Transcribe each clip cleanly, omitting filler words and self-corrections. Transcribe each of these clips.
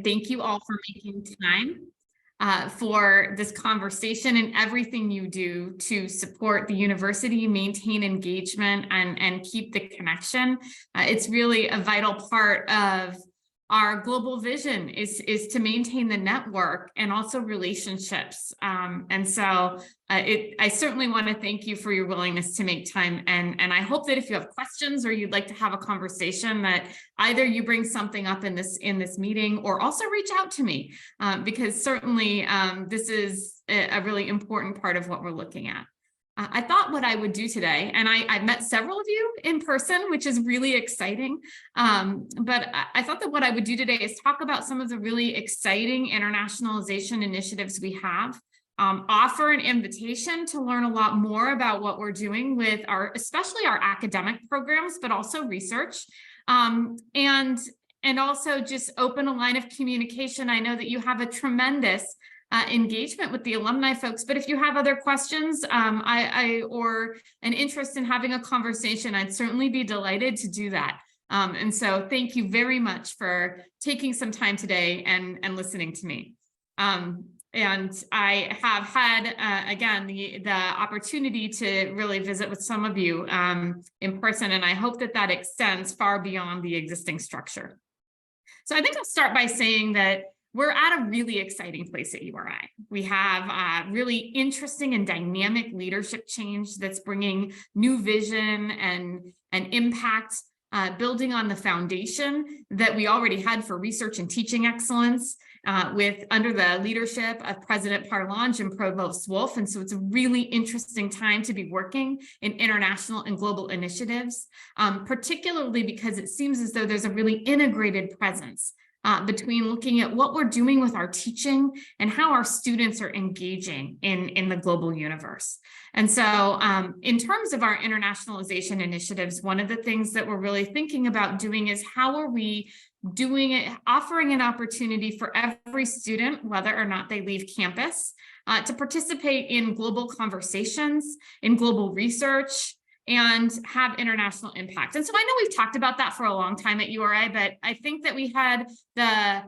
Thank you all for making time for this conversation and everything you do to support the university, maintain engagement, and keep the connection. It's really a vital part of our global vision is to maintain the network and also relationships. I certainly want to thank you for your willingness to make time. And I hope that if you have questions or you'd like to have a conversation, that either you bring something up in this meeting or also reach out to me, because certainly this is a really important part of what we're looking at. I thought what I would do today, and I've met several of you in person, which is really exciting. But I thought that what I would do today is talk about some of the really exciting internationalization initiatives we have, offer an invitation to learn a lot more about what we're doing with especially our academic programs, but also research, and also just open a line of communication. I know that you have a tremendous engagement with the alumni folks, but if you have other questions or an interest in having a conversation, I'd certainly be delighted to do that. And so thank you very much for taking some time today and listening to me. And I have had, again, the opportunity to really visit with some of you in person, and I hope that extends far beyond the existing structure. So I think I'll start by saying that we're at a really exciting place at URI. We have really interesting and dynamic leadership change that's bringing new vision and impact, building on the foundation that we already had for research and teaching excellence under the leadership of President Parlange and Provost Wolf. And so it's a really interesting time to be working in international and global initiatives, particularly because it seems as though there's a really integrated presence between looking at what we're doing with our teaching and how our students are engaging in the global universe. And so in terms of our internationalization initiatives, one of the things that we're really thinking about doing is how are we doing it, offering an opportunity for every student, whether or not they leave campus, to participate in global conversations, in global research, and have international impact. And so I know we've talked about that for a long time at URI, but I think that we had the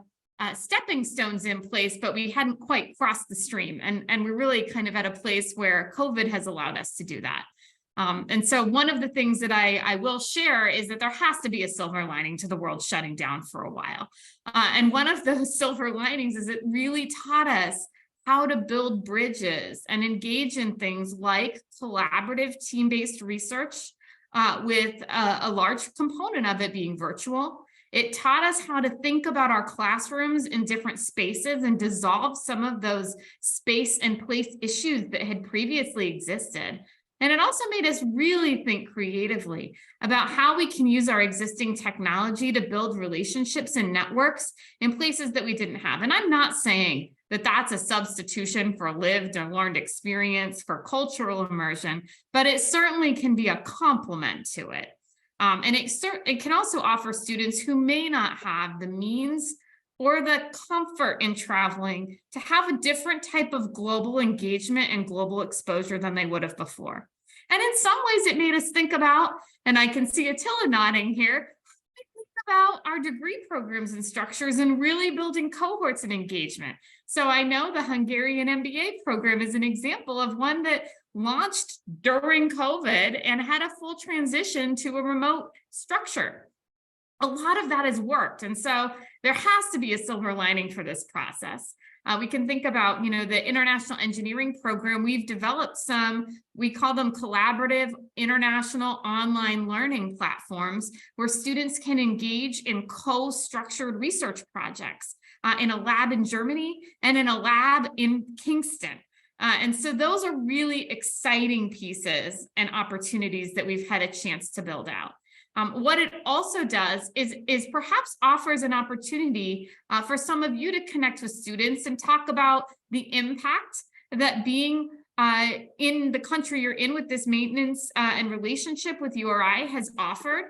stepping stones in place, but we hadn't quite crossed the stream. And we're really kind of at a place where COVID has allowed us to do that. And so one of the things that I will share is that there has to be a silver lining to the world shutting down for a while. And one of those silver linings is it really taught us how to build bridges and engage in things like collaborative team-based research with a large component of it being virtual. It taught us how to think about our classrooms in different spaces and dissolve some of those space and place issues that had previously existed. And it also made us really think creatively about how we can use our existing technology to build relationships and networks in places that we didn't have. And I'm not saying that that's a substitution for lived and learned experience, for cultural immersion, but it certainly can be a complement to it. And it can also offer students who may not have the means or the comfort in traveling to have a different type of global engagement and global exposure than they would have before. And in some ways it made us think about, and I can see Attila nodding here, about our degree programs and structures and really building cohorts and engagement. So I know the Hungarian MBA program is an example of one that launched during COVID and had a full transition to a remote structure. A lot of that has worked. And so there has to be a silver lining for this process. We can think about, the international engineering program. We've developed we call them collaborative international online learning platforms where students can engage in co-structured research projects in a lab in Germany and in a lab in Kingston. And so those are really exciting pieces and opportunities that we've had a chance to build out. What it also does is perhaps offers an opportunity for some of you to connect with students and talk about the impact that being in the country you're in with this maintenance and relationship with URI has offered.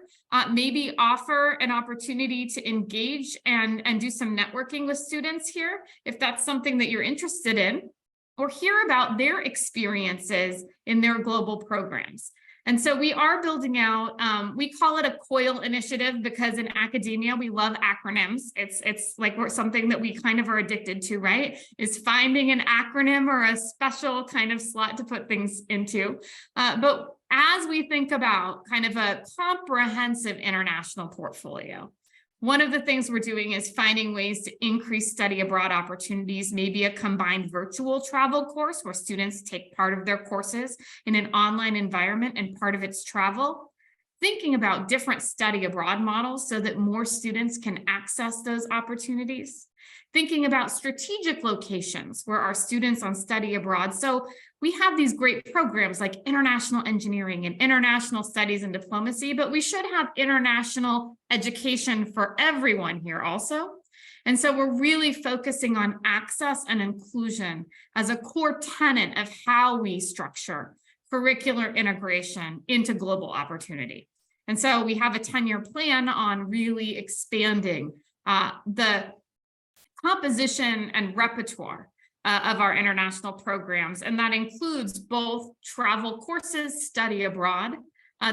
Maybe offer an opportunity to engage and do some networking with students here, if that's something that you're interested in, or hear about their experiences in their global programs. And so we are building out, we call it a COIL initiative because in academia, we love acronyms. It's like something that we kind of are addicted to, right? Is finding an acronym or a special kind of slot to put things into. But as we think about kind of a comprehensive international portfolio, one of the things we're doing is finding ways to increase study abroad opportunities, maybe a combined virtual travel course where students take part of their courses in an online environment and part of it's travel. Thinking about different study abroad models so that more students can access those opportunities. Thinking about strategic locations where our students on study abroad. So we have these great programs like international engineering and international studies and diplomacy, but we should have international education for everyone here also. And so we're really focusing on access and inclusion as a core tenet of how we structure curricular integration into global opportunity. And so we have a 10-year plan on really expanding the composition and repertoire of our international programs. And that includes both travel courses, study abroad,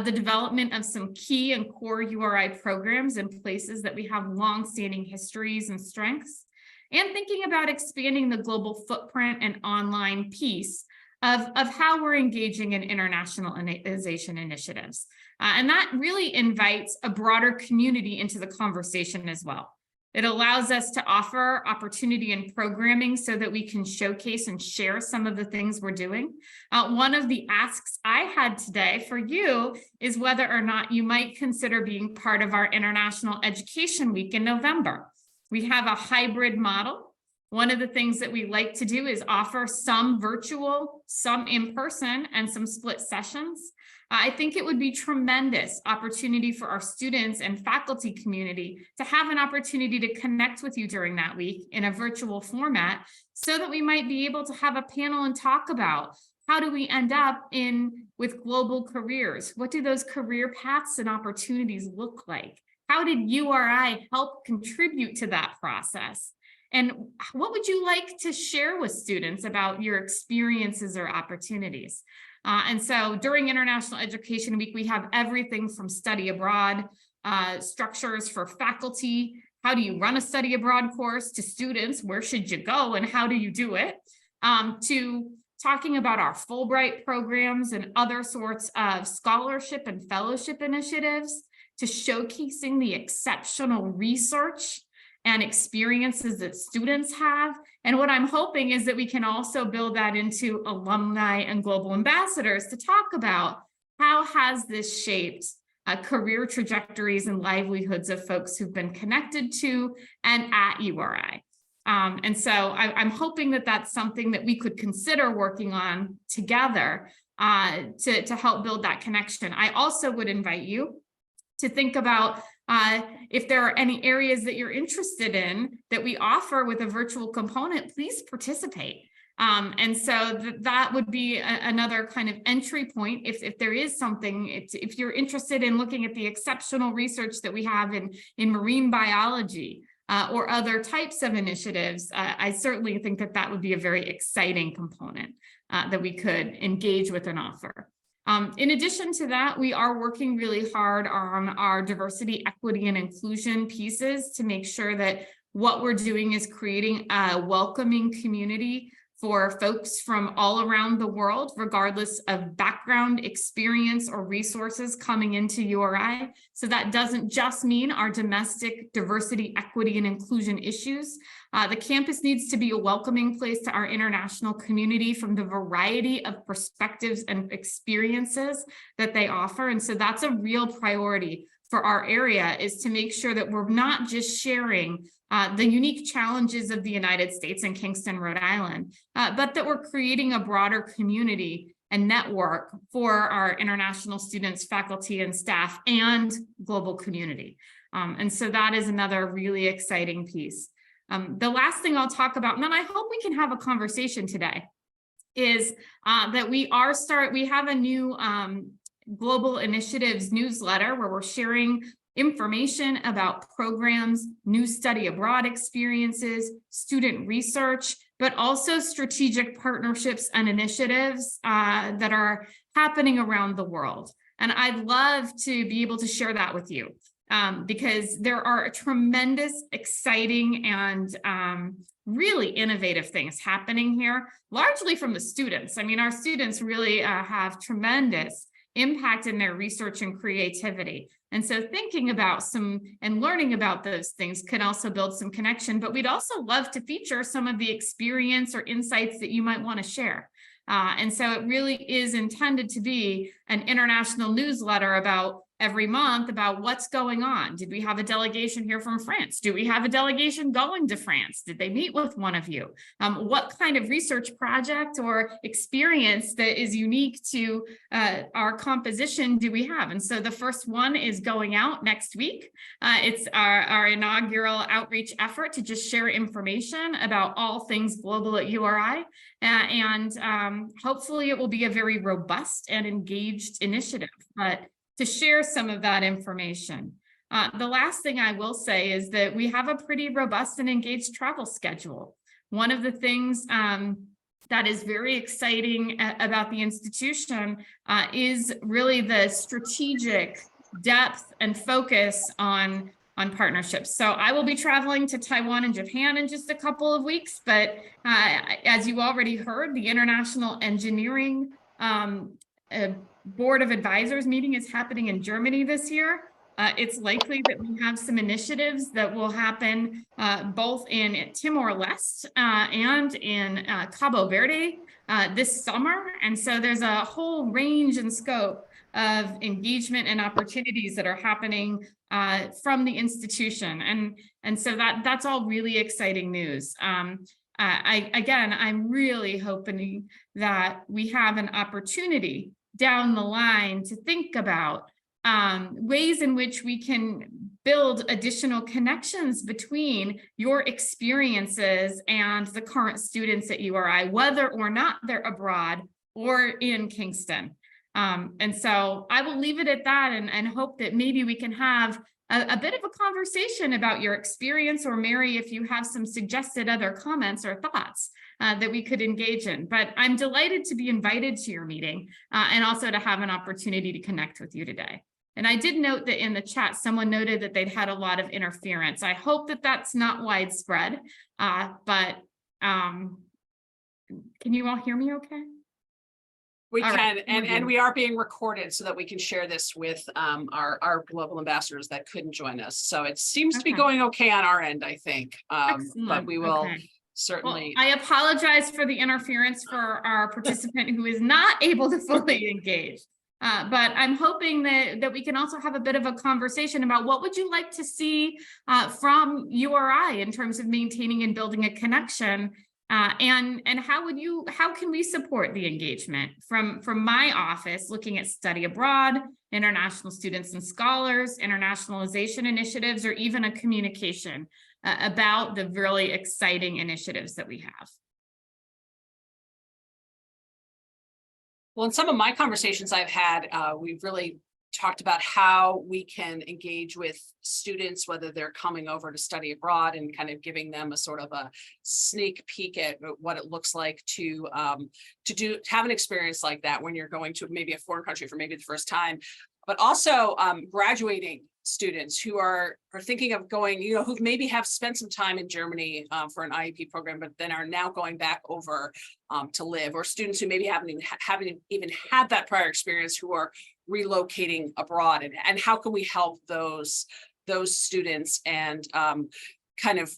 the development of some key and core URI programs in places that we have long-standing histories and strengths, and thinking about expanding the global footprint and online piece of how we're engaging in internationalization initiatives. And that really invites a broader community into the conversation as well. It allows us to offer opportunity and programming so that we can showcase and share some of the things we're doing. One of the asks I had today for you is whether or not you might consider being part of our International Education Week in November. We have a hybrid model. One of the things that we like to do is offer some virtual, some in person, and some split sessions. I think it would be tremendous opportunity for our students and faculty community to have an opportunity to connect with you during that week in a virtual format so that we might be able to have a panel and talk about how do we end up with global careers? What do those career paths and opportunities look like? How did URI help contribute to that process? And what would you like to share with students about your experiences or opportunities? And so during International Education Week, we have everything from study abroad, structures for faculty, how do you run a study abroad course, to students, where should you go and how do you do it, to talking about our Fulbright programs and other sorts of scholarship and fellowship initiatives, to showcasing the exceptional research and experiences that students have. And what I'm hoping is that we can also build that into alumni and global ambassadors to talk about how has this shaped career trajectories and livelihoods of folks who've been connected to and at URI. And so I'm hoping that that's something that we could consider working on together to help build that connection. I also would invite you to think about if there are any areas that you're interested in that we offer with a virtual component, please participate. And so that would be another kind of entry point. If there is something, if you're interested in looking at the exceptional research that we have in marine biology or other types of initiatives, I certainly think that would be a very exciting component that we could engage with and offer. In addition to that, we are working really hard on our diversity, equity, and inclusion pieces to make sure that what we're doing is creating a welcoming community for folks from all around the world, regardless of background, experience, or resources coming into URI. So that doesn't just mean our domestic diversity, equity, and inclusion issues. The campus needs to be a welcoming place to our international community from the variety of perspectives and experiences that they offer. And so that's a real priority for our area, is to make sure that we're not just sharing the unique challenges of the United States and Kingston, Rhode Island, but that we're creating a broader community and network for our international students, faculty, and staff, and global community. And so that is another really exciting piece. The last thing I'll talk about, and then I hope we can have a conversation today, is that we have a new Global Initiatives newsletter where we're sharing information about programs, new study abroad experiences, student research, but also strategic partnerships and initiatives that are happening around the world. And I'd love to be able to share that with you. Because there are tremendous, exciting, and really innovative things happening here, largely from the students. I mean, our students really have tremendous impact in their research and creativity. And so thinking about some and learning about those things can also build some connection, but we'd also love to feature some of the experience or insights that you might want to share. And so it really is intended to be an international newsletter about every month about what's going on. Did we have a delegation here from France? Do we have a delegation going to France? Did they meet with one of you? What kind of research project or experience that is unique to our composition do we have? And so the first one is going out next week. It's our inaugural outreach effort to just share information about all things global at URI. And hopefully it will be a very robust and engaged initiative. But to share some of that information. The last thing I will say is that we have a pretty robust and engaged travel schedule. One of the things that is very exciting about the institution is really the strategic depth and focus on partnerships. So I will be traveling to Taiwan and Japan in just a couple of weeks, but as you already heard, the International Engineering Board of Advisors meeting is happening in Germany this year. It's likely that we have some initiatives that will happen both in Timor-Leste and in Cabo Verde this summer. And so there's a whole range and scope of engagement and opportunities that are happening from the institution. And so that's all really exciting news. Again, I'm really hoping that we have an opportunity down the line to think about ways in which we can build additional connections between your experiences and the current students at URI, whether or not they're abroad or in Kingston. And so I will leave it at that and hope that maybe we can have a bit of a conversation about your experience, or Mary, if you have some suggested other comments or thoughts that we could engage in. But I'm delighted to be invited to your meeting and also to have an opportunity to connect with you today. And I did note that in the chat, someone noted that they'd had a lot of interference. I hope that that's not widespread, but can you all hear me okay? We All can, right. and we are being recorded so that we can share this with our global ambassadors that couldn't join us. So it seems to be going okay on our end, I think. But we will certainly. Well, I apologize for the interference for our participant who is not able to fully engage. But I'm hoping that we can also have a bit of a conversation about what would you like to see from URI in terms of maintaining and building a connection. And how can we support the engagement from my office, looking at study abroad, international students and scholars, internationalization initiatives, or even a communication about the really exciting initiatives that we have. Well, in some of my conversations I've had, we've really talked about how we can engage with students, whether they're coming over to study abroad, and kind of giving them a sort of a sneak peek at what it looks like to have an experience like that when you're going to maybe a foreign country for maybe the first time, but also graduating students who are thinking of going, who maybe have spent some time in Germany for an IEP program, but then are now going back over to live, or students who maybe haven't even had that prior experience, who are relocating abroad, and how can we help those students and kind of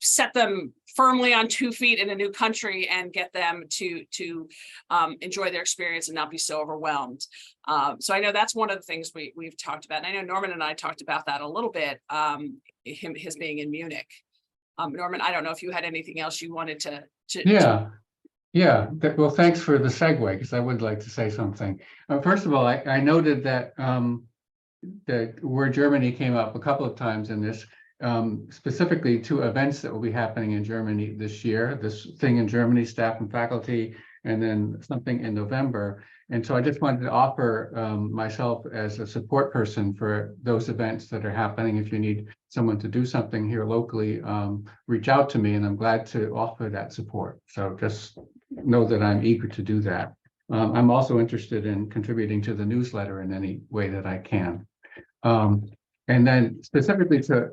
set them firmly on 2 feet in a new country and get them to enjoy their experience and not be so overwhelmed. So I know that's one of the things we've talked about. And I know Norman and I talked about that a little bit, his being in Munich. Norman, I don't know if you had anything else you wanted to. Yeah. Well, thanks for the segue, because I would like to say something. First of all, I noted that the word Germany came up a couple of times in this, specifically 2 events that will be happening in Germany this year, this thing in Germany, staff and faculty, and then something in November. And so I just wanted to offer myself as a support person for those events that are happening. If you need someone to do something here locally, reach out to me, and I'm glad to offer that support. So just know that I'm eager to do that. I'm also interested in contributing to the newsletter in any way that I can. And then specifically to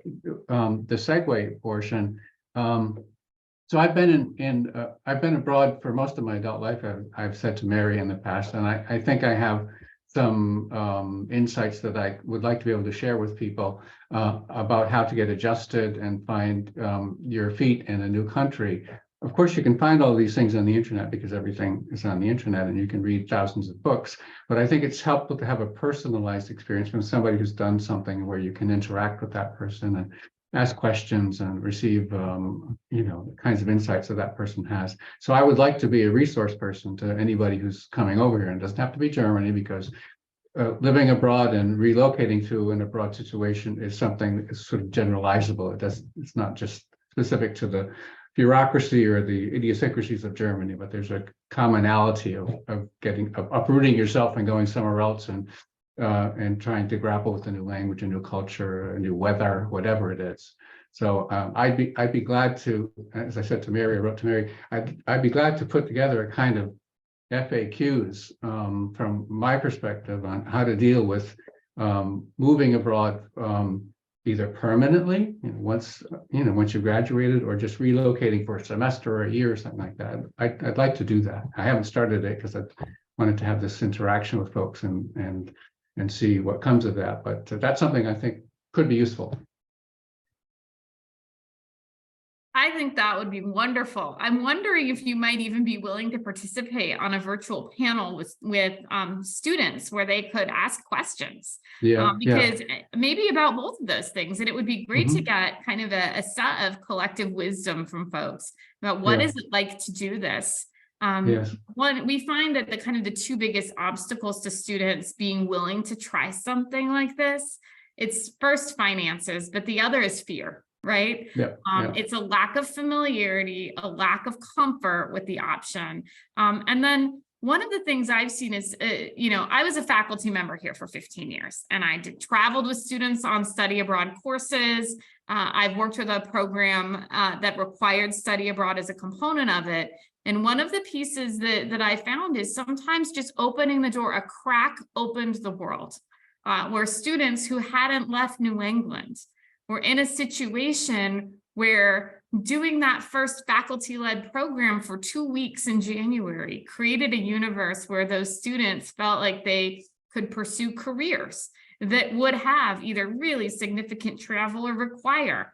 the segue portion, so I've been I've been abroad for most of my adult life. I've said to Mary in the past, and I think I have some insights that I would like to be able to share with people about how to get adjusted and find your feet in a new country. Of course, you can find all these things on the internet because everything is on the internet and you can read thousands of books. But I think it's helpful to have a personalized experience from somebody who's done something where you can interact with that person and ask questions and receive, the kinds of insights that that person has. So I would like to be a resource person to anybody who's coming over here, and it doesn't have to be Germany, because living abroad and relocating to an abroad situation is something that is sort of generalizable. It's not just specific to the bureaucracy or the idiosyncrasies of Germany, but there's a commonality of uprooting yourself and going somewhere else and trying to grapple with a new language, a new culture, a new weather, whatever it is. So I'd be glad to, as I said to Mary, I wrote to Mary, I'd be glad to put together a kind of FAQs from my perspective on how to deal with moving abroad, either permanently, once you graduated, or just relocating for a semester or a year or something like that. I'd like to do that. I haven't started it because I wanted to have this interaction with folks and see what comes of that. But that's something I think could be useful. I think that would be wonderful. I'm wondering if you might even be willing to participate on a virtual panel with students where they could ask questions. Because maybe about both of those things, and it would be great to get kind of a set of collective wisdom from folks about what is it like to do this. One, we find that the two biggest obstacles to students being willing to try something like this, it's first finances, but the other is fear. Right? It's a lack of familiarity, a lack of comfort with the option. And then one of the things I've seen is, I was a faculty member here for 15 years, and I traveled with students on study abroad courses. I've worked with a program that required study abroad as a component of it. And one of the pieces that I found is sometimes just opening the door, a crack opened the world, where students who hadn't left New England we're in a situation where doing that first faculty-led program for 2 weeks in January created a universe where those students felt like they could pursue careers that would have either really significant travel or require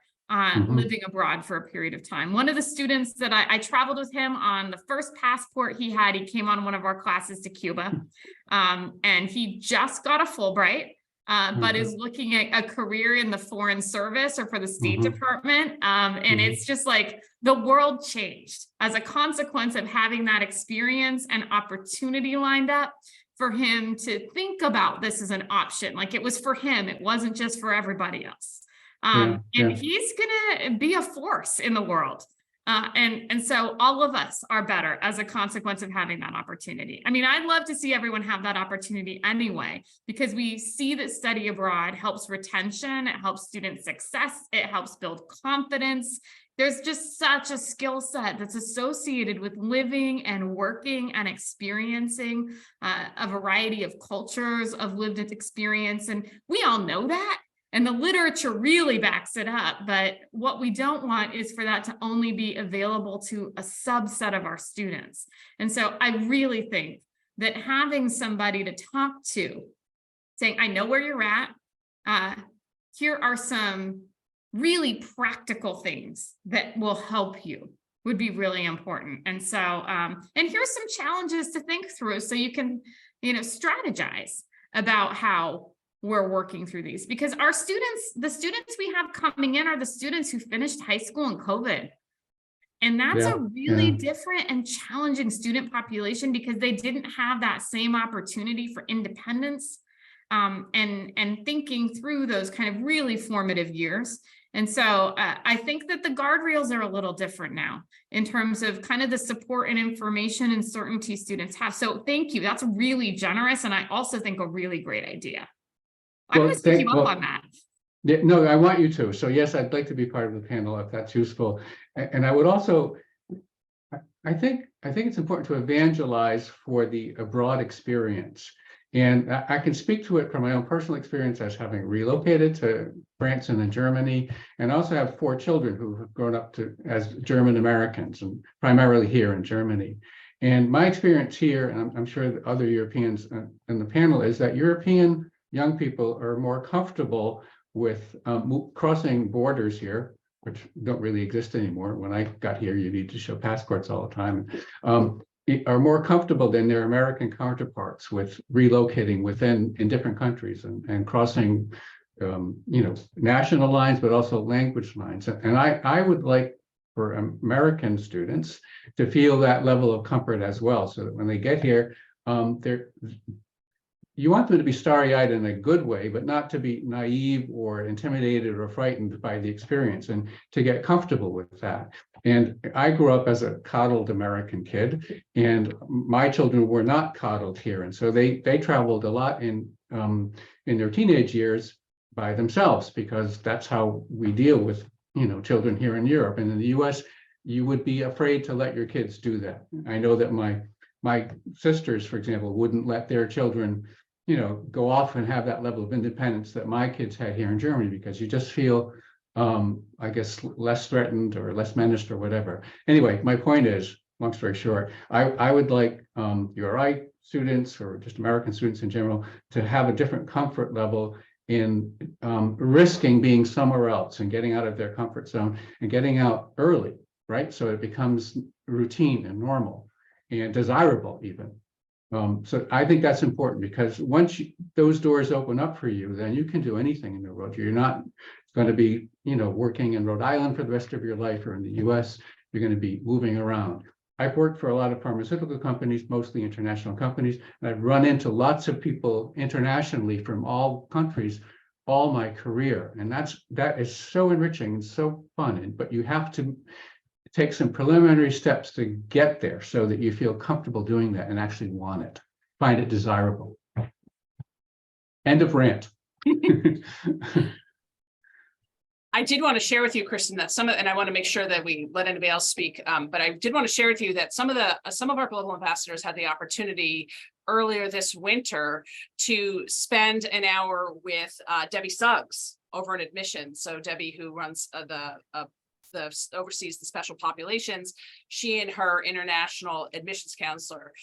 living abroad for a period of time. One of the students that I traveled with him on the first passport he had, he came on one of our classes to Cuba, and he just got a Fulbright. But is looking at a career in the Foreign Service or for the State Department. And it's just like the world changed as a consequence of having that experience and opportunity lined up for him to think about this as an option. Like it was for him, it wasn't just for everybody else. And he's gonna be a force in the world. And so all of us are better as a consequence of having that opportunity. I mean, I'd love to see everyone have that opportunity anyway, because we see that study abroad helps retention, it helps student success, it helps build confidence. There's just such a skill set that's associated with living and working and experiencing a variety of cultures, of lived experience. And we all know that. And the literature really backs it up. But what we don't want is for that to only be available to a subset of our students. And so I really think that having somebody to talk to, saying, I know where you're at, here are some really practical things that will help you, would be really important. And so, and here's some challenges to think through so you can, strategize about how we're working through these, because our students, the students we have coming in are the students who finished high school in COVID. And that's a really different and challenging student population because they didn't have that same opportunity for independence and thinking through those kind of really formative years. And so I think that the guardrails are a little different now in terms of kind of the support and information and certainty students have. So thank you. That's really generous. And I also think a really great idea. I'm going to take you up on that. Yeah, no, I want you to. So yes, I'd like to be part of the panel if that's useful. And I would also, I think it's important to evangelize for the abroad experience. And I can speak to it from my own personal experience as having relocated to France and then Germany, and also have 4 children who have grown up as German Americans and primarily here in Germany. And my experience here, and I'm sure that other Europeans in the panel, is that European young people are more comfortable with crossing borders here, which don't really exist anymore. When I got here, you need to show passports all the time. Are more comfortable than their American counterparts with relocating in different countries and crossing, national lines, but also language lines. And I would like for American students to feel that level of comfort as well, so that when they get here, you want them to be starry-eyed in a good way, but not to be naive or intimidated or frightened by the experience, and to get comfortable with that. And I grew up as a coddled American kid, and my children were not coddled here. And so they traveled a lot in their teenage years by themselves, because that's how we deal with, children here in Europe. And in the US, you would be afraid to let your kids do that. I know that my sisters, for example, wouldn't let their children, go off and have that level of independence that my kids had here in Germany, because you just feel, I guess, less threatened or less menaced or whatever. Anyway, my point is, long story short, I would like URI students, or just American students in general, to have a different comfort level in risking being somewhere else and getting out of their comfort zone and getting out early, right? So it becomes routine and normal and desirable even. So I think that's important, because once those doors open up for you, then you can do anything in the world. You're not going to be, working in Rhode Island for the rest of your life, or in the US. You're going to be moving around. I've worked for a lot of pharmaceutical companies, mostly international companies, and I've run into lots of people internationally from all countries all my career. And that is so enriching and so fun. But you have to take some preliminary steps to get there, so that you feel comfortable doing that and actually want it, find it desirable. End of rant. I did want to share with you, Kristin, that and I want to make sure that we let anybody else speak, but I did want to share with you that some of our global ambassadors had the opportunity earlier this winter to spend an hour with Debbie Suggs over in admissions. So Debbie, who runs oversees the special populations, she and her international admissions counselor,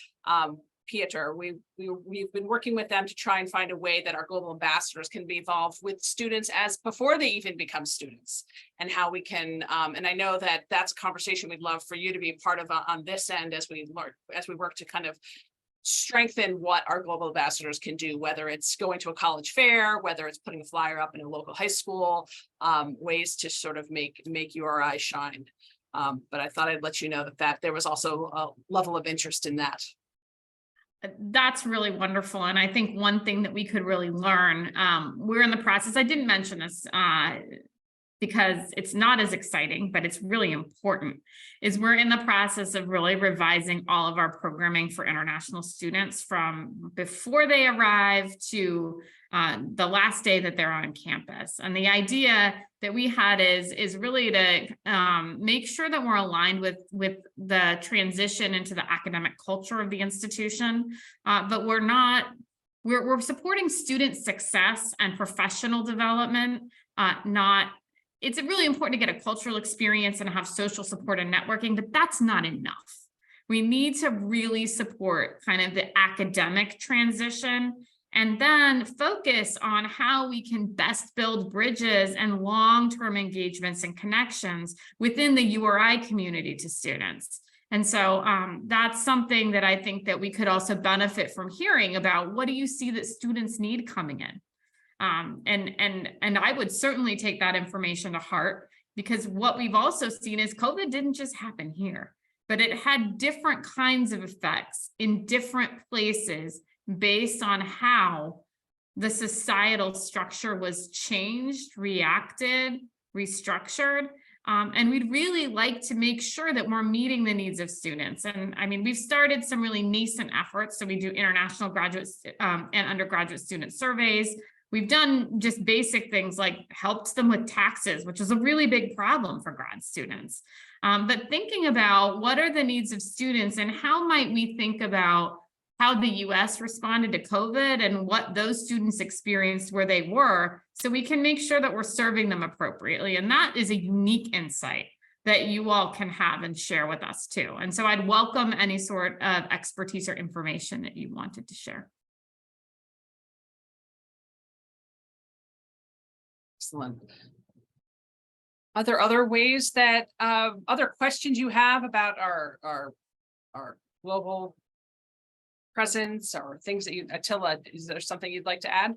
Pieter, we've been working with them to try and find a way that our global ambassadors can be involved with students as before they even become students, and how we can, and I know that that's a conversation we'd love for you to be a part of on this end, as we work to kind of strengthen what our global ambassadors can do, whether it's going to a college fair, whether it's putting a flyer up in a local high school, ways to sort of make URI shine. But I thought I'd let you know that there was also a level of interest in that. That's really wonderful. And I think one thing that we could really learn, we're in the process, I didn't mention this because it's not as exciting, but it's really important, is we're in the process of really revising all of our programming for international students from before they arrive to the last day that they're on campus. And the idea that we had is really to make sure that we're aligned with the transition into the academic culture of the institution, but we're supporting student success and professional development, it's really important to get a cultural experience and have social support and networking, but that's not enough. We need to really support kind of the academic transition, and then focus on how we can best build bridges and long-term engagements and connections within the URI community to students. And so that's something that I think that we could also benefit from hearing about. What do you see that students need coming in? And I would certainly take that information to heart, because what we've also seen is COVID didn't just happen here, but it had different kinds of effects in different places based on how the societal structure was changed, reacted, restructured. And we'd really like to make sure that we're meeting the needs of students. And I mean, we've started some really nascent efforts. So we do international graduate and undergraduate student surveys. We've done just basic things like helped them with taxes, which is a really big problem for grad students. but thinking about what are the needs of students and how might we think about how the US responded to COVID and what those students experienced where they were, so we can make sure that we're serving them appropriately. And that is a unique insight that you all can have and share with us too. And so I'd welcome any sort of expertise or information that you wanted to share. Excellent. Are there other ways that, other questions you have about our global presence or things that you, Attila, is there something you'd like to add?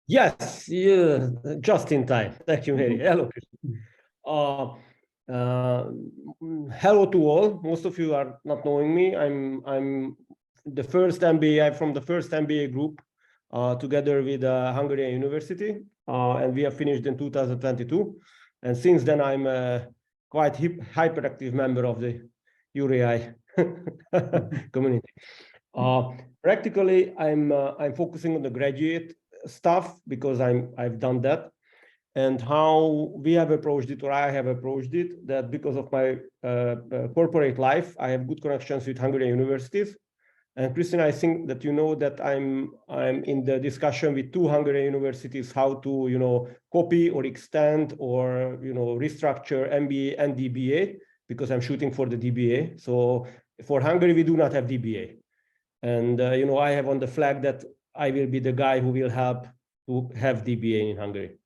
Yes, yeah, just in time. Thank you, Mary. Hello. Hello to all. Most of you are not knowing me. I'm the first MBA. I'm from the first MBA group, together with Hungarian University, and we have finished in 2022. And since then, I'm a quite hyperactive member of the URI community. Practically, I'm focusing on the graduate stuff because I've done that, and how we have approached it, or I have approached it, that because of my corporate life, I have good connections with Hungarian universities. And Kristin, I think that you know that I'm in the discussion with 2 Hungarian universities how to copy or extend or restructure MBA and DBA, because I'm shooting for the DBA. So for Hungary, we do not have DBA. And, I have on the flag that I will be the guy who will help to have DBA in Hungary.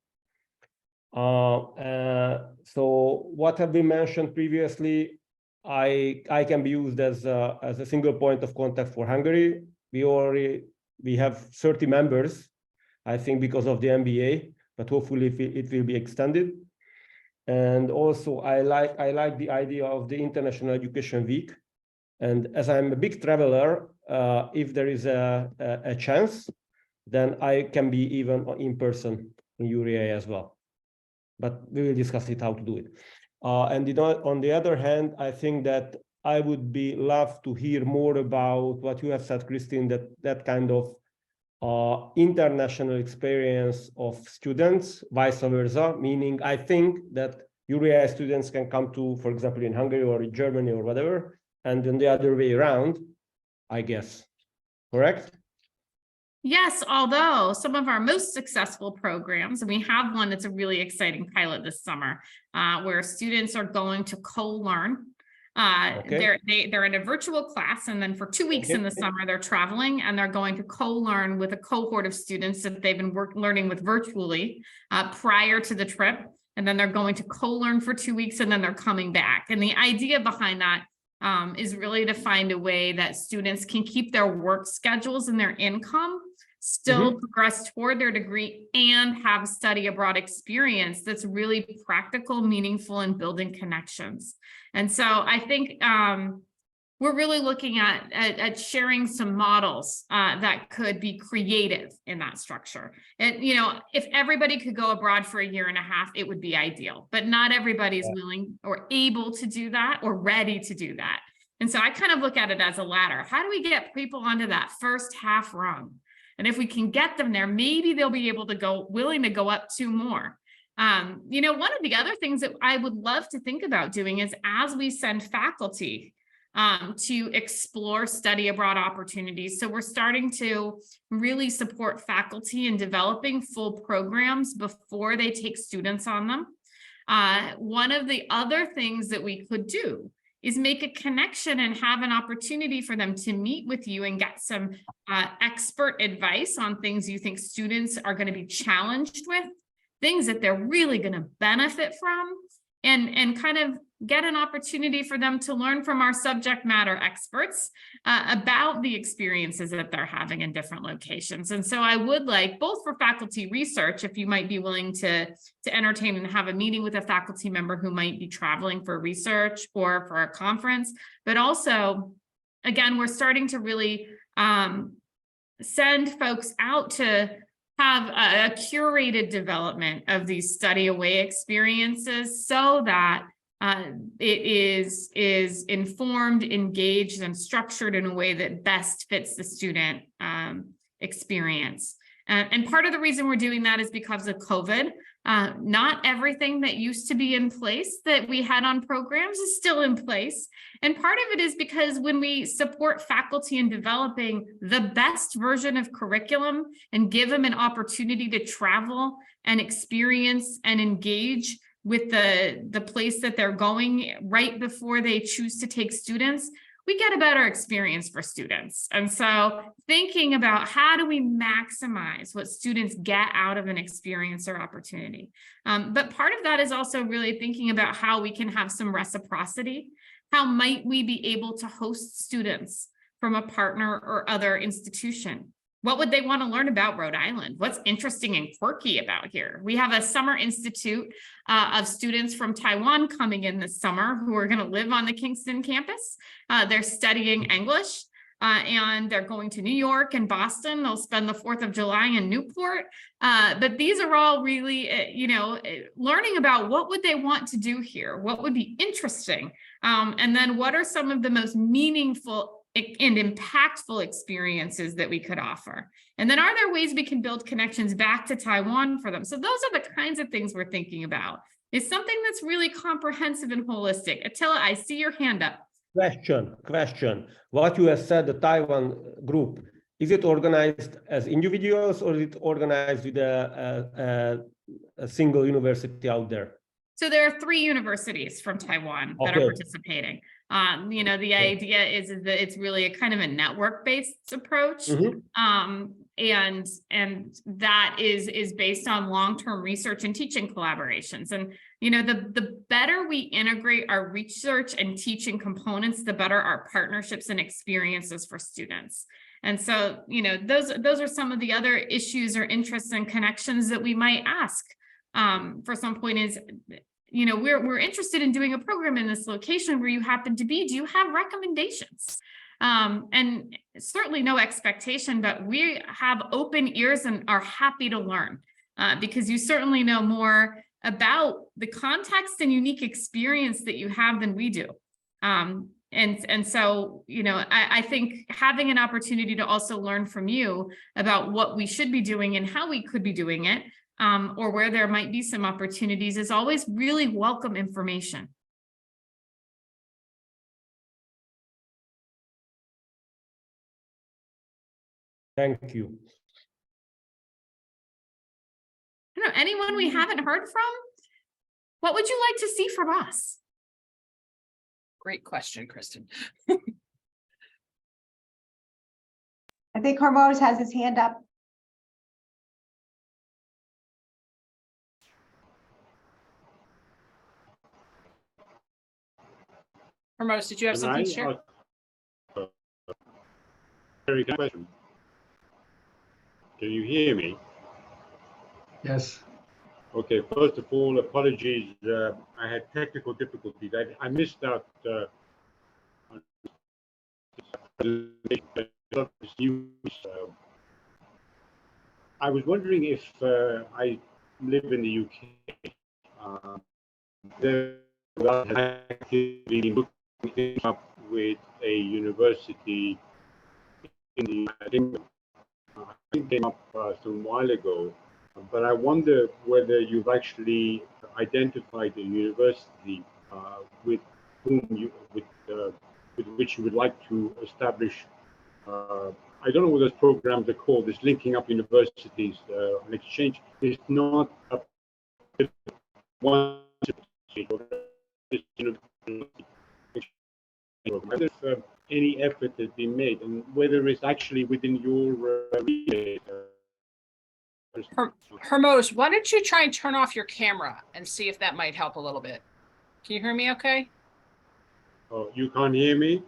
So what have been mentioned previously, I can be used as a single point of contact for Hungary. We have 30 members, I think, because of the MBA, but hopefully it will be extended. And also I like the idea of the International Education Week. And as I'm a big traveler, if there is a chance, then I can be even in person in URI as well. But we will discuss it how to do it. And on the other hand, I think that I would be love to hear more about what you have said, Kristin, that kind of international experience of students, vice versa. Meaning, I think that URI students can come to, for example, in Hungary or in Germany or whatever, and then the other way around, I guess. Correct? Yes, although some of our most successful programs, and we have one that's a really exciting pilot this summer, where students are going to co-learn. Okay. They're in a virtual class, and then for 2 weeks in the summer, they're traveling and they're going to co-learn with a cohort of students that they've been learning with virtually prior to the trip. And then they're going to co-learn for 2 weeks, and then they're coming back. And the idea behind that is really to find a way that students can keep their work schedules and their income, still progress toward their degree, and have study abroad experience that's really practical, meaningful, and building connections. And so I think we're really looking at sharing some models that could be creative in that structure. And, if everybody could go abroad for 1.5 years, it would be ideal, but not everybody is willing or able to do that or ready to do that. And so I kind of look at it as a ladder. How do we get people onto that first half rung? And if we can get them there, maybe they'll be able to willing to go up 2 more. One of the other things that I would love to think about doing is, as we send faculty to explore study abroad opportunities. So we're starting to really support faculty in developing full programs before they take students on them. One of the other things that we could do is make a connection and have an opportunity for them to meet with you and get some expert advice on things you think students are going to be challenged with, things that they're really going to benefit from, and kind of get an opportunity for them to learn from our subject matter experts about the experiences that they're having in different locations. And so I would like, both for faculty research, if you might be willing to entertain and have a meeting with a faculty member who might be traveling for research or for a conference, but also, again, we're starting to really send folks out to have a curated development of these study away experiences so that it is informed, engaged, and structured in a way that best fits the student experience. And part of the reason we're doing that is because of COVID. Not everything that used to be in place that we had on programs is still in place. And part of it is because when we support faculty in developing the best version of curriculum and give them an opportunity to travel and experience and engage with the place that they're going right before they choose to take students, we get a better experience for students. And so thinking about how do we maximize what students get out of an experience or opportunity. But part of that is also really thinking about how we can have some reciprocity. How might we be able to host students from a partner or other institution? What would they want to learn about Rhode Island? What's interesting and quirky about here? We have a summer institute of students from Taiwan coming in this summer who are going to live on the Kingston campus. They're studying English and they're going to New York and Boston. They'll spend the 4th of July in Newport. But these are all really, learning about what would they want to do here? What would be interesting? And then what are some of the most meaningful and impactful experiences that we could offer? And then are there ways we can build connections back to Taiwan for them? So those are the kinds of things we're thinking about. It's something that's really comprehensive and holistic. Attila, I see your hand up. Question. What you have said, the Taiwan group, is it organized as individuals or is it organized with a single university out there? So there are 3 universities from Taiwan that are participating. The idea is that it's really a kind of a network-based approach. And that is based on long-term research and teaching collaborations. And, the better we integrate our research and teaching components, the better our partnerships and experiences for students. And so, those are some of the other issues or interests and connections that we might ask. For some point is, we're interested in doing a program in this location where you happen to be. Do you have recommendations? And certainly no expectation, but we have open ears and are happy to learn because you certainly know more about the context and unique experience that you have than we do. And so, I think having an opportunity to also learn from you about what we should be doing and how we could be doing it, or where there might be some opportunities is always really welcome information. Thank you. I don't know, anyone we haven't heard from? What would you like to see from us? Great question, Kristin. I think Hormoz has his hand up. Provost, did you have something to share? Very good question. Can you hear me? Yes. Okay, first of all, apologies. I had technical difficulties. I missed out this news. I was wondering if I live in the UK. There are actively looking up with a university in the United Kingdom. I think it came up some while ago, but I wonder whether you've actually identified a university with whom with which you would like to establish. I don't know what those programs are called. This linking up universities, an exchange. It's not a one. Whether any effort has been made, and whether it's actually within your Hormoz, why don't you try and turn off your camera and see if that might help a little bit? Can you hear me okay? Oh, you can't hear me?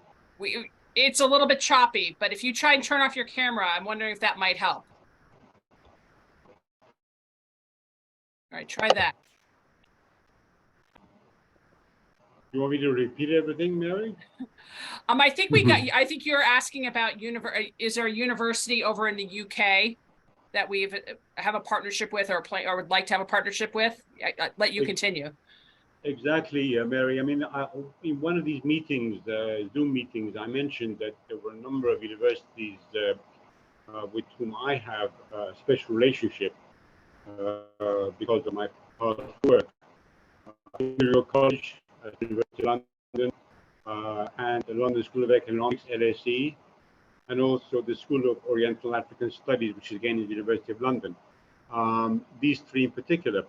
It's a little bit choppy, but if you try and turn off your camera, I'm wondering if that might help. All right, try that. You want me to repeat everything, Mary? I think we got. I think you're asking about is there a university over in the UK that we have a partnership with, or would like to have a partnership with? I let you continue. Exactly, Mary. I mean, in one of these meetings, Zoom meetings, I mentioned that there were a number of universities with whom I have a special relationship because of my past work. Imperial College, University of London, and the London School of Economics, LSE, and also the School of Oriental African Studies, which is again in the University of London. These three in particular.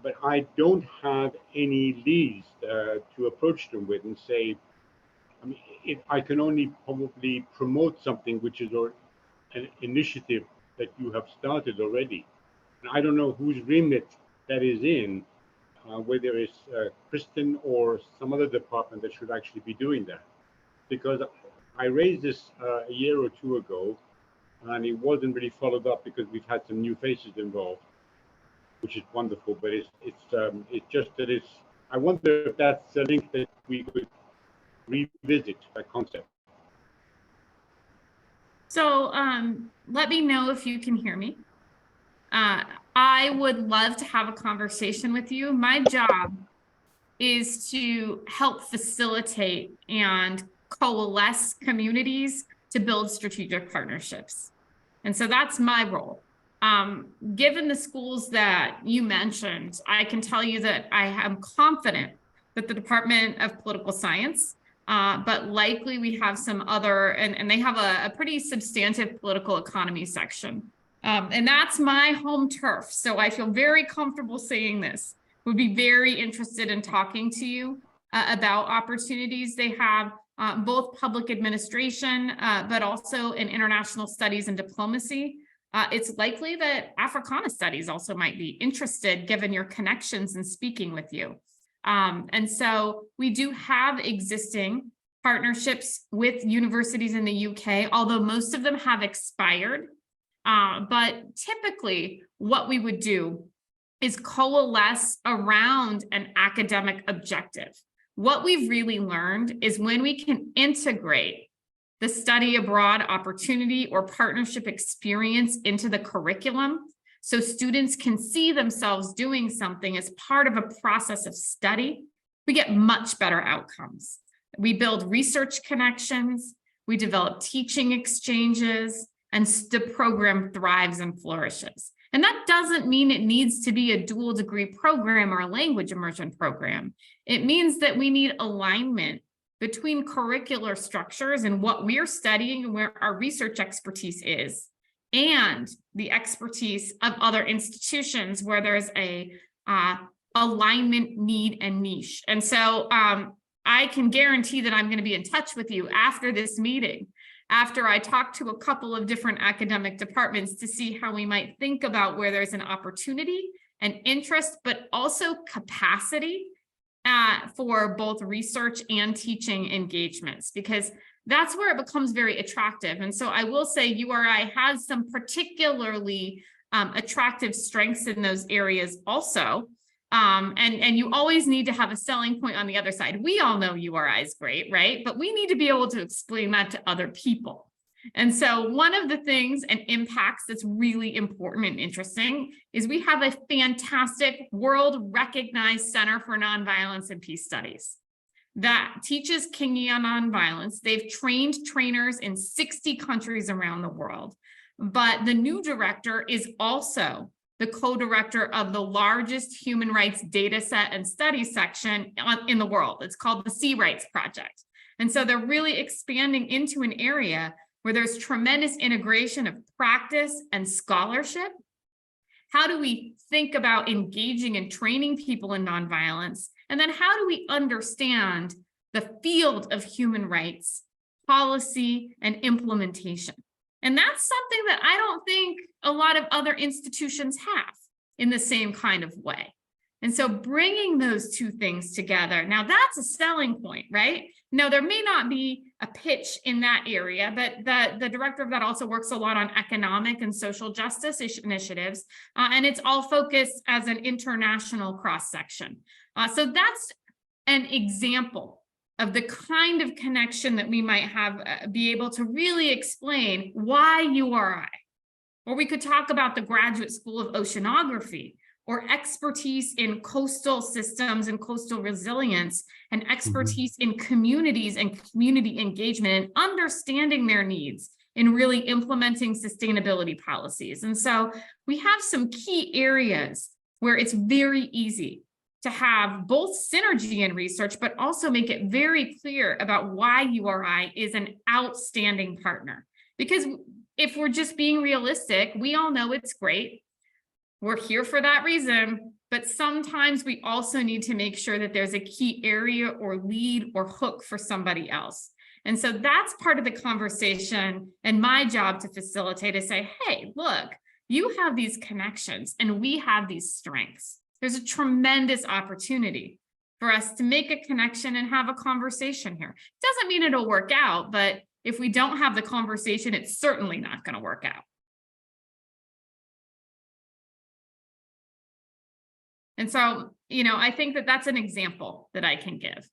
But I don't have any leads to approach them with and say, I mean, I can only probably promote something which is an initiative that you have started already. And I don't know whose remit that is in, whether it's Kristin or some other department that should actually be doing that. Because I raised this a year or two ago, and it wasn't really followed up because we've had some new faces involved, which is wonderful. But it's just that it's. I wonder if that's a link that we could revisit, that concept. So let me know if you can hear me. I would love to have a conversation with you. My job is to help facilitate and coalesce communities to build strategic partnerships. And so that's my role. Given the schools that you mentioned, I can tell you that I am confident that the Department of Political Science, but likely we have some other, and they have a pretty substantive political economy section. And that's my home turf. So I feel very comfortable saying this. Would be very interested in talking to you about opportunities they have, both public administration, but also in international studies and diplomacy. It's likely that Africana studies also might be interested given your connections and speaking with you. And so we do have existing partnerships with universities in the UK, although most of them have expired. But typically what we would do is coalesce around an academic objective. What we've really learned is when we can integrate the study abroad opportunity or partnership experience into the curriculum, so students can see themselves doing something as part of a process of study, we get much better outcomes. We build research connections, we develop teaching exchanges, and the program thrives and flourishes. And that doesn't mean it needs to be a dual degree program or a language immersion program. It means that we need alignment between curricular structures and what we're studying and where our research expertise is, and the expertise of other institutions where there's a alignment, need, and niche. And so I can guarantee that I'm going to be in touch with you after this meeting, after I talk to a couple of different academic departments to see how we might think about where there's an opportunity and interest, but also capacity for both research and teaching engagements, because that's where it becomes very attractive. And so I will say URI has some particularly attractive strengths in those areas also. And you always need to have a selling point on the other side. We all know URI is great, right? But we need to be able to explain that to other people. And so one of the things and impacts that's really important and interesting is we have a fantastic world-recognized Center for Nonviolence and Peace Studies that teaches Kingian nonviolence. They've trained trainers in 60 countries around the world. But the new director is also the co-director of the largest human rights data set and study section in the world. It's called the Sea Rights Project. And so they're really expanding into an area where there's tremendous integration of practice and scholarship. How do we think about engaging and training people in nonviolence? And then how do we understand the field of human rights, policy, and implementation? And that's something that I don't think a lot of other institutions have in the same kind of way. And so bringing those two things together, now that's a selling point, right? Now, there may not be a pitch in that area, but the director of that also works a lot on economic and social justice initiatives, and it's all focused as an international cross-section. So that's an example of the kind of connection that we might have, be able to really explain why URI. Or we could talk about the Graduate School of Oceanography, or expertise in coastal systems and coastal resilience, and expertise in communities and community engagement and understanding their needs in really implementing sustainability policies. And so we have some key areas where it's very easy to have both synergy in research, but also make it very clear about why URI is an outstanding partner. Because if we're just being realistic, we all know it's great. We're here for that reason, but sometimes we also need to make sure that there's a key area or lead or hook for somebody else. And so that's part of the conversation, and my job to facilitate is say, hey, look, you have these connections and we have these strengths. There's a tremendous opportunity for us to make a connection and have a conversation here. Doesn't mean it'll work out, but if we don't have the conversation, it's certainly not going to work out. And so, I think that that's an example that I can give.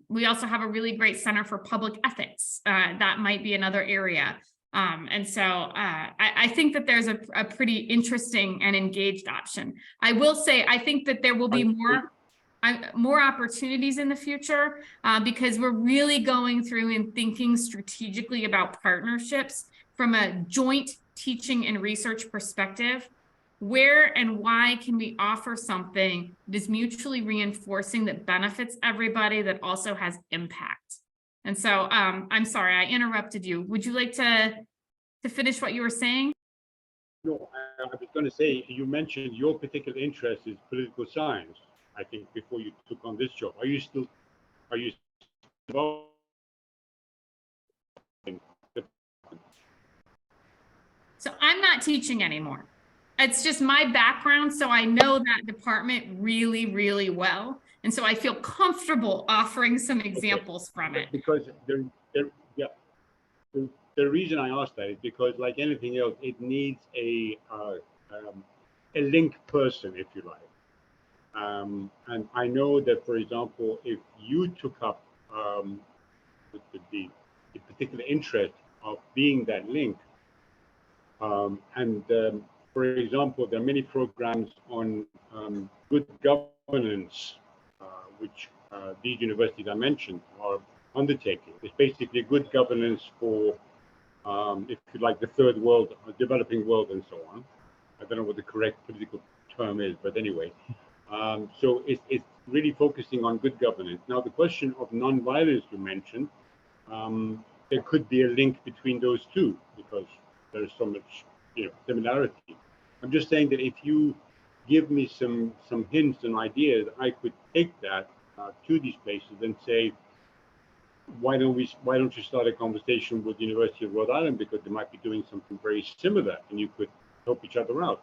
We also have a really great Center for Public Ethics. That might be another area. And so I think that there's a pretty interesting and engaged option. I will say, I think that there will be more opportunities in the future because we're really going through and thinking strategically about partnerships from a joint teaching and research perspective. Where and why can we offer something that is mutually reinforcing, that benefits everybody, that also has impact? And so I'm sorry, I interrupted you. Would you like to finish what you were saying? No, I was going to say, you mentioned your particular interest is political science, I think, before you took on this job. Are you still involved? So I'm not teaching anymore. It's just my background, so I know that department really, really well. And so I feel comfortable offering some examples from it. Because the reason I asked that is because, like anything else, it needs a link person, if you like. And I know that, for example, if you took up the particular interest of being that link, for example, there are many programs on good governance, which these universities I mentioned are undertaking. It's basically good governance for, if you like, the third world, developing world, and so on. I don't know what the correct political term is, but anyway. So it's really focusing on good governance. Now, the question of nonviolence you mentioned, there could be a link between those two because there's so much, similarity. I'm just saying that if you give me some hints and ideas, I could take that to these places and say, why don't you start a conversation with the University of Rhode Island, because they might be doing something very similar, and you could help each other out,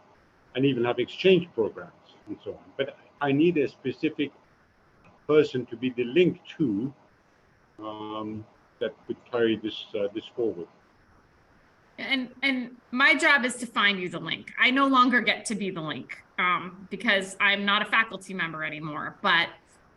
and even have exchange programs and so on. But I need a specific person to be the link to that could carry this forward. And my job is to find you the link. I no longer get to be the link because I'm not a faculty member anymore, but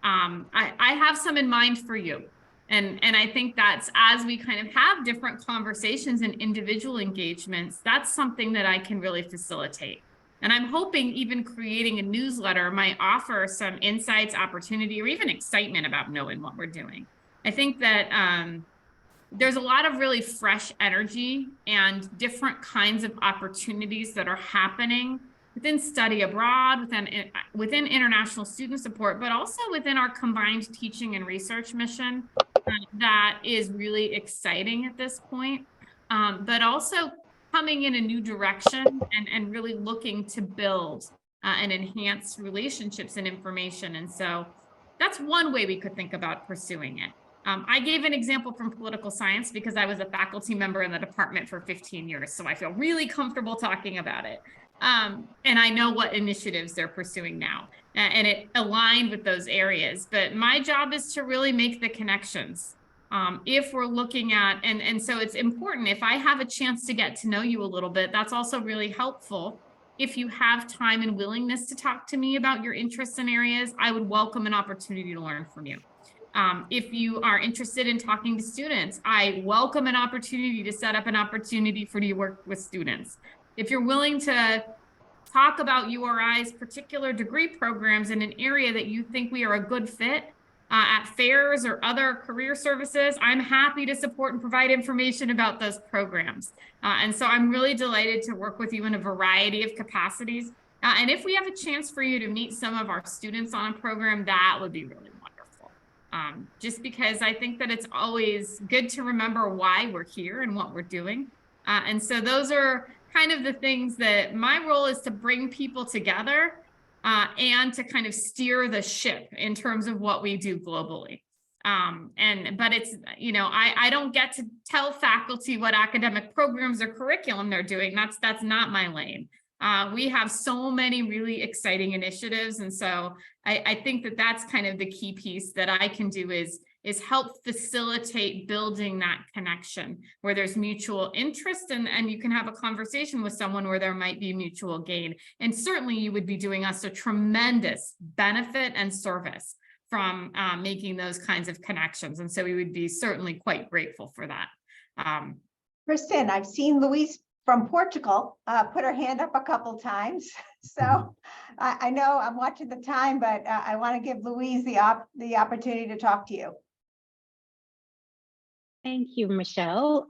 I have some in mind for you. And I think that's, as we kind of have different conversations and individual engagements, that's something that I can really facilitate. And I'm hoping even creating a newsletter might offer some insights, opportunity, or even excitement about knowing what we're doing. I think that there's a lot of really fresh energy and different kinds of opportunities that are happening within study abroad, within international student support, but also within our combined teaching and research mission that is really exciting at this point, but also coming in a new direction and really looking to build and enhance relationships and information. And so that's one way we could think about pursuing it. I gave an example from political science because I was a faculty member in the department for 15 years, so I feel really comfortable talking about it. And I know what initiatives they're pursuing now, and it aligned with those areas. But my job is to really make the connections. If we're looking at, and so it's important, if I have a chance to get to know you a little bit, that's also really helpful. If you have time and willingness to talk to me about your interests and areas, I would welcome an opportunity to learn from you. If you are interested in talking to students, I welcome an opportunity to set up an opportunity for you to work with students. If you're willing to talk about URI's particular degree programs in an area that you think we are a good fit, at fairs or other career services, I'm happy to support and provide information about those programs. And so I'm really delighted to work with you in a variety of capacities. And if we have a chance for you to meet some of our students on a program, that would be really wonderful. Just because I think that it's always good to remember why we're here and what we're doing. And so those are kind of the things that my role is to bring people together and to kind of steer the ship in terms of what we do globally. But it's, you know, I don't get to tell faculty what academic programs or curriculum they're doing. That's not my lane. We have so many really exciting initiatives. And so I think that that's kind of the key piece that I can do is help facilitate building that connection where there's mutual interest and you can have a conversation with someone where there might be mutual gain. And certainly you would be doing us a tremendous benefit and service from making those kinds of connections. And so we would be certainly quite grateful for that. Kristin, I've seen Louise from Portugal put her hand up a couple times. So I know I'm watching the time, but I want to give Louise the opportunity to talk to you. Thank you, Michelle.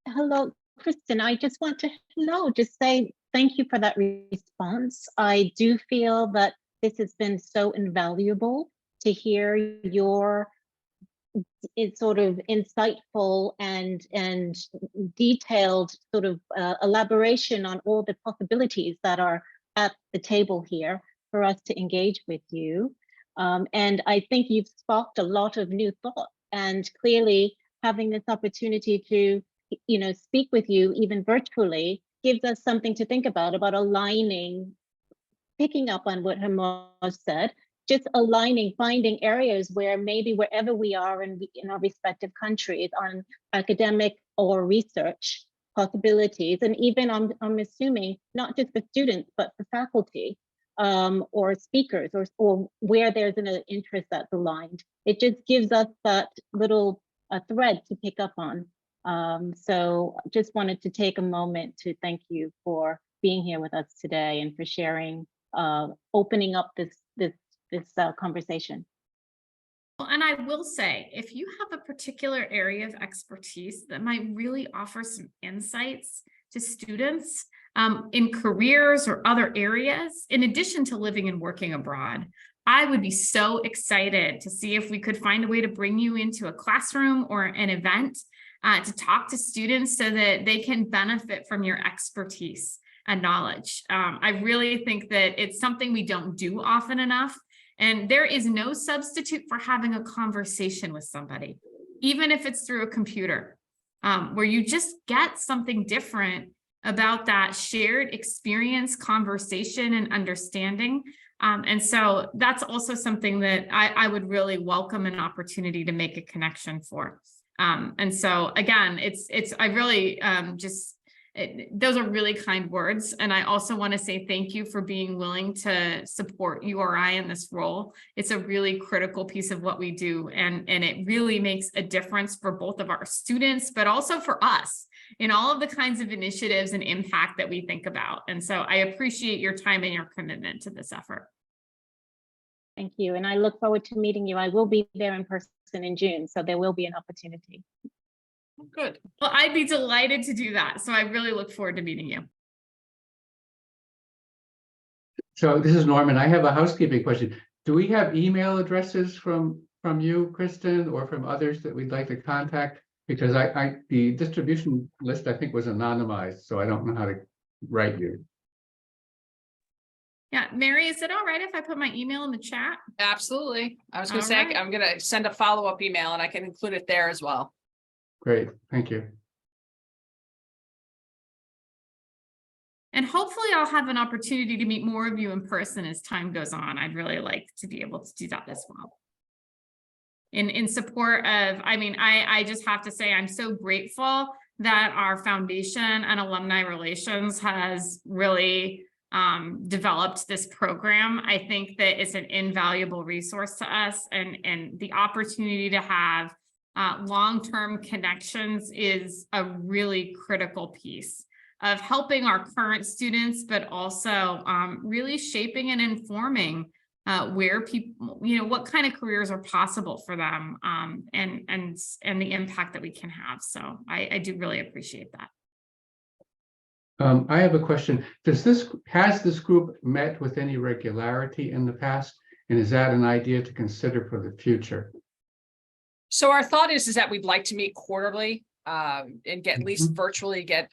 Hello, Kristin. I just want to just say thank you for that response. I do feel that this has been so invaluable to hear your sort of insightful and detailed sort of elaboration on all the possibilities that are at the table here for us to engage with you. And I think you've sparked a lot of new thought, and clearly having this opportunity to, you know, speak with you even virtually gives us something to think about aligning, picking up on what Hermos said, just aligning, finding areas where maybe wherever we are in our respective countries on academic or research possibilities, and even I'm assuming not just for students, but for faculty or speakers or where there's an interest that's aligned. It just gives us that little thread to pick up on. So just wanted to take a moment to thank you for being here with us today and for sharing, opening up this conversation. Well, and I will say, if you have a particular area of expertise that might really offer some insights to students in careers or other areas, in addition to living and working abroad, I would be so excited to see if we could find a way to bring you into a classroom or an event to talk to students so that they can benefit from your expertise and knowledge. I really think that it's something we don't do often enough. And there is no substitute for having a conversation with somebody, even if it's through a computer, where you just get something different about that shared experience, conversation, and understanding. And so that's also something that I would really welcome an opportunity to make a connection for. And so again, I really those are really kind words. And I also want to say thank you for being willing to support URI in this role. It's a really critical piece of what we do. And it really makes a difference for both of our students, but also for us in all of the kinds of initiatives and impact that we think about. And so I appreciate your time and your commitment to this effort. Thank you. And I look forward to meeting you. I will be there in person in June, so there will be an opportunity. Good. Well, I'd be delighted to do that. So I really look forward to meeting you. So this is Norman. I have a housekeeping question. Do we have email addresses from you, Kristin, or from others that we'd like to contact? Because the distribution list, I think, was anonymized, so I don't know how to write you. Yeah, Mary, is it all right if I put my email in the chat? Absolutely. I was going to All say, right. I'm going to send a follow-up email and I can include it there as well. Great, thank you. And hopefully I'll have an opportunity to meet more of you in person as time goes on. I'd really like to be able to do that as well. In support of, I mean, I just have to say, I'm so grateful that our foundation and alumni relations has really developed this program. I think that it's an invaluable resource to us, and the opportunity to have long-term connections is a really critical piece of helping our current students, but also really shaping and informing where people, what kind of careers are possible for them, and the impact that we can have. So I do really appreciate that. I have a question. Has this group met with any regularity in the past? And is that an idea to consider for the future? So our thought is that we'd like to meet quarterly, and get at least virtually get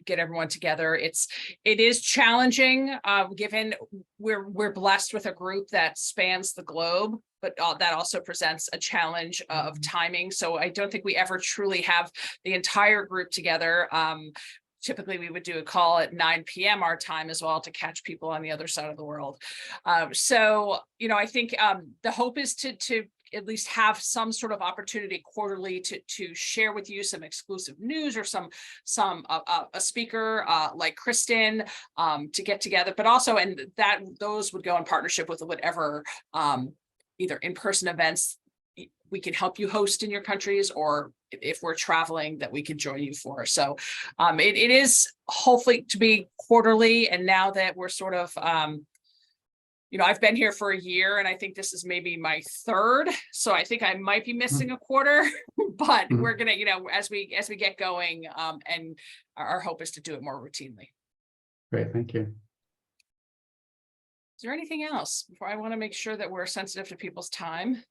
everyone together. It is challenging, given we're blessed with a group that spans the globe, but that also presents a challenge of timing. So I don't think we ever truly have the entire group together. Typically, we would do a call at 9 p.m. our time as well to catch people on the other side of the world. So, I think the hope is to at least have some sort of opportunity quarterly to share with you some exclusive news or a speaker like Kristin to get together, but also, and that those would go in partnership with whatever either in-person events we can help you host in your countries, or if we're traveling that we can join you for. So it is hopefully to be quarterly. And now that we're sort of, I've been here for a year and I think this is maybe my third. So I think I might be missing a quarter, but we're going to, as we get going, and our hope is to do it more routinely. Great, thank you. Is there anything else before? I want to make sure that we're sensitive to people's time.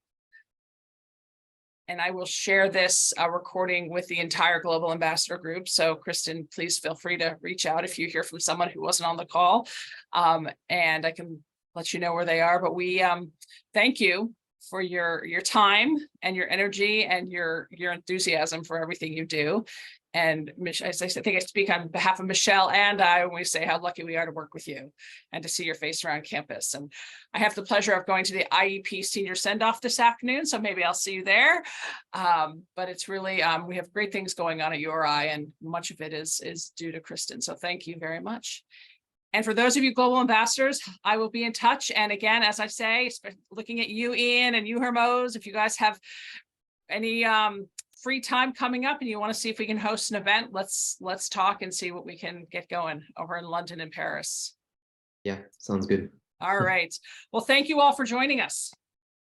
And I will share this recording with the entire Global Ambassador group. So Kristin, please feel free to reach out if you hear from someone who wasn't on the call, and I can let you know where they are. But we thank you for your time and your energy and your enthusiasm for everything you do. And as I think I speak on behalf of Michelle and I when we say how lucky we are to work with you and to see your face around campus. And I have the pleasure of going to the IEP senior send-off this afternoon, so maybe I'll see you there. But it's really, we have great things going on at URI, and much of it is due to Kristin. So thank you very much. And for those of you global ambassadors, I will be in touch. And again, as I say, looking at you, Ian, and you, Hermos, if you guys have any free time coming up and you want to see if we can host an event, let's talk and see what we can get going over in London and Paris. Yeah, sounds good. All right. Well, thank you all for joining us.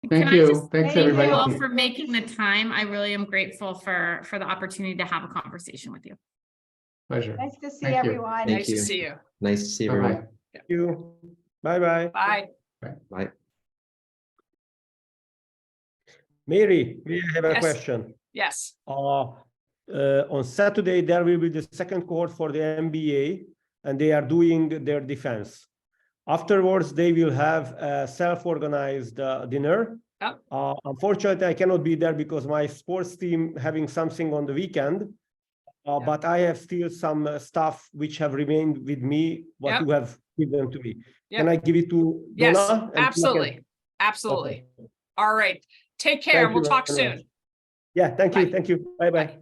Thank you. Thanks, thank you everybody. Thank you all for making the time. I really am grateful for the opportunity to have a conversation with you. Pleasure. Nice to see Thank you. everyone. Thank Nice you. to see you. Nice to see Bye-bye. everyone. Thank you. Bye-bye. Bye. Bye. Mary, may I have a Yes. question? Yes. On Saturday, there will be the second cohort for the MBA, and they are doing their defense. Afterwards, they will have a self-organized dinner. Yep. Unfortunately, I cannot be there because my sports team having something on the weekend. Yep. But I have still some stuff which have remained with me, what Yep. you have given to me. Yep. Can I give it to Yes, Donna? And absolutely. Absolutely. Okay. All right. Take care. Thank We'll you talk very much. soon. Yeah, thank you. Bye. Thank you. Bye-bye. Bye.